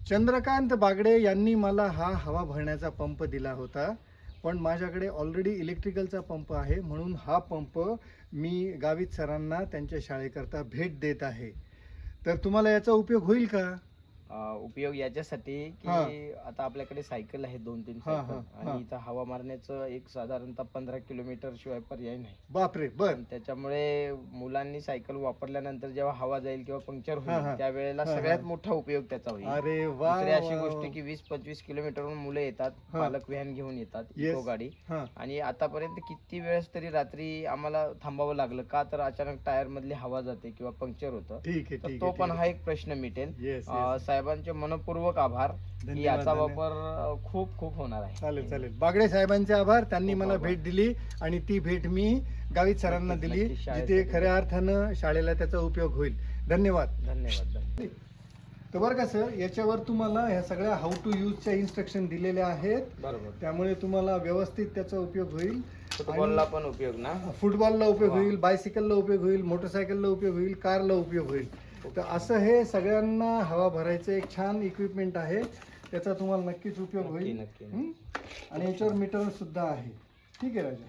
चंद्रकांत बागडे यांनी मला हा हवा भरण्याचा पंप दिला होता, पण माझ्याकडे ऑलरेडी इलेक्ट्रिकलचा पंप आहे, म्हणून हा पंप मी गावित सरांना त्यांच्या शाळेकरता भेट देत आहे. तर तुम्हाला याचा उपयोग होईल का? उपयोग याच्यासाठी की हा. आता आपल्याकडे सायकल आहे 2-3 हा, सायकल हा, हा. आणि इथं हवा मारण्याचं एक साधारणतः 15 किलोमीटर शिवाय पर्याय नाही. बापरे, बर. आणि त्याच्यामुळे मुलांनी सायकल वापरल्यानंतर जेव्हा हवा जाईल किंवा पंक्चर हा, हा. होईल त्यावेळेला हा, हा. सगळ्यात मोठा उपयोग त्याचा होईल. अरे वा. दुसरी अशी गोष्ट की 20-25 किलोमीटरहून मुलं येतात, हा. पालक व्हॅन घेऊन येतात, Yes. इको गाडी. हा. आणि आतापर्यंत किती वेळेस तरी रात्री आम्हाला थांबावं लागलं का, तर अचानक टायर मधली हवा जाते किंवा पंक्चर होतं. ठीक आहे, तर ठीक तो आहे, पण ठीक हा आहे. एक प्रश्न मिटेल. Yes, साहेबांचे मनपूर्वक आभार की धन्यवाद, याचा धन्यवाद. वापर खूप खूप होणार आहे. चालेल चालेल. बागडे साहेबांचे आभार, त्यांनी खूप मला आभार. भेट दिली आणि ती भेट मी गावित सरांना नक्कीच, दिली, नक्कीच. जिथे शाळेसाठी. खऱ्या अर्थानं शाळेला त्याचा उपयोग होईल. धन्यवाद. धन्यवाद. तर बरं का सर, याच्यावर तुम्हाला ह्या सगळ्या हाऊ टू यूजच्या इन्स्ट्रक्शन दिलेल्या आहेत, बरोबर. त्यामुळे तुम्हाला व्यवस्थित त्याचा उपयोग होईल. फुटबॉलला पण उपयोग ना. फुटबॉलला उपयोग वा. होईल, बायसिकलला उपयोग होईल, मोटरसायकलला उपयोग होईल, कारला उपयोग होईल. तर असं हे सगळ्यांना हवा भरायचं एक छान इक्विपमेंट आहे, त्याचा तुम्हाला नक्कीच उपयोग नक्की, होईल. नक्की. हं? आणि याच्यावर मीटर सुद्धा आहे. ठीक आहे राजा.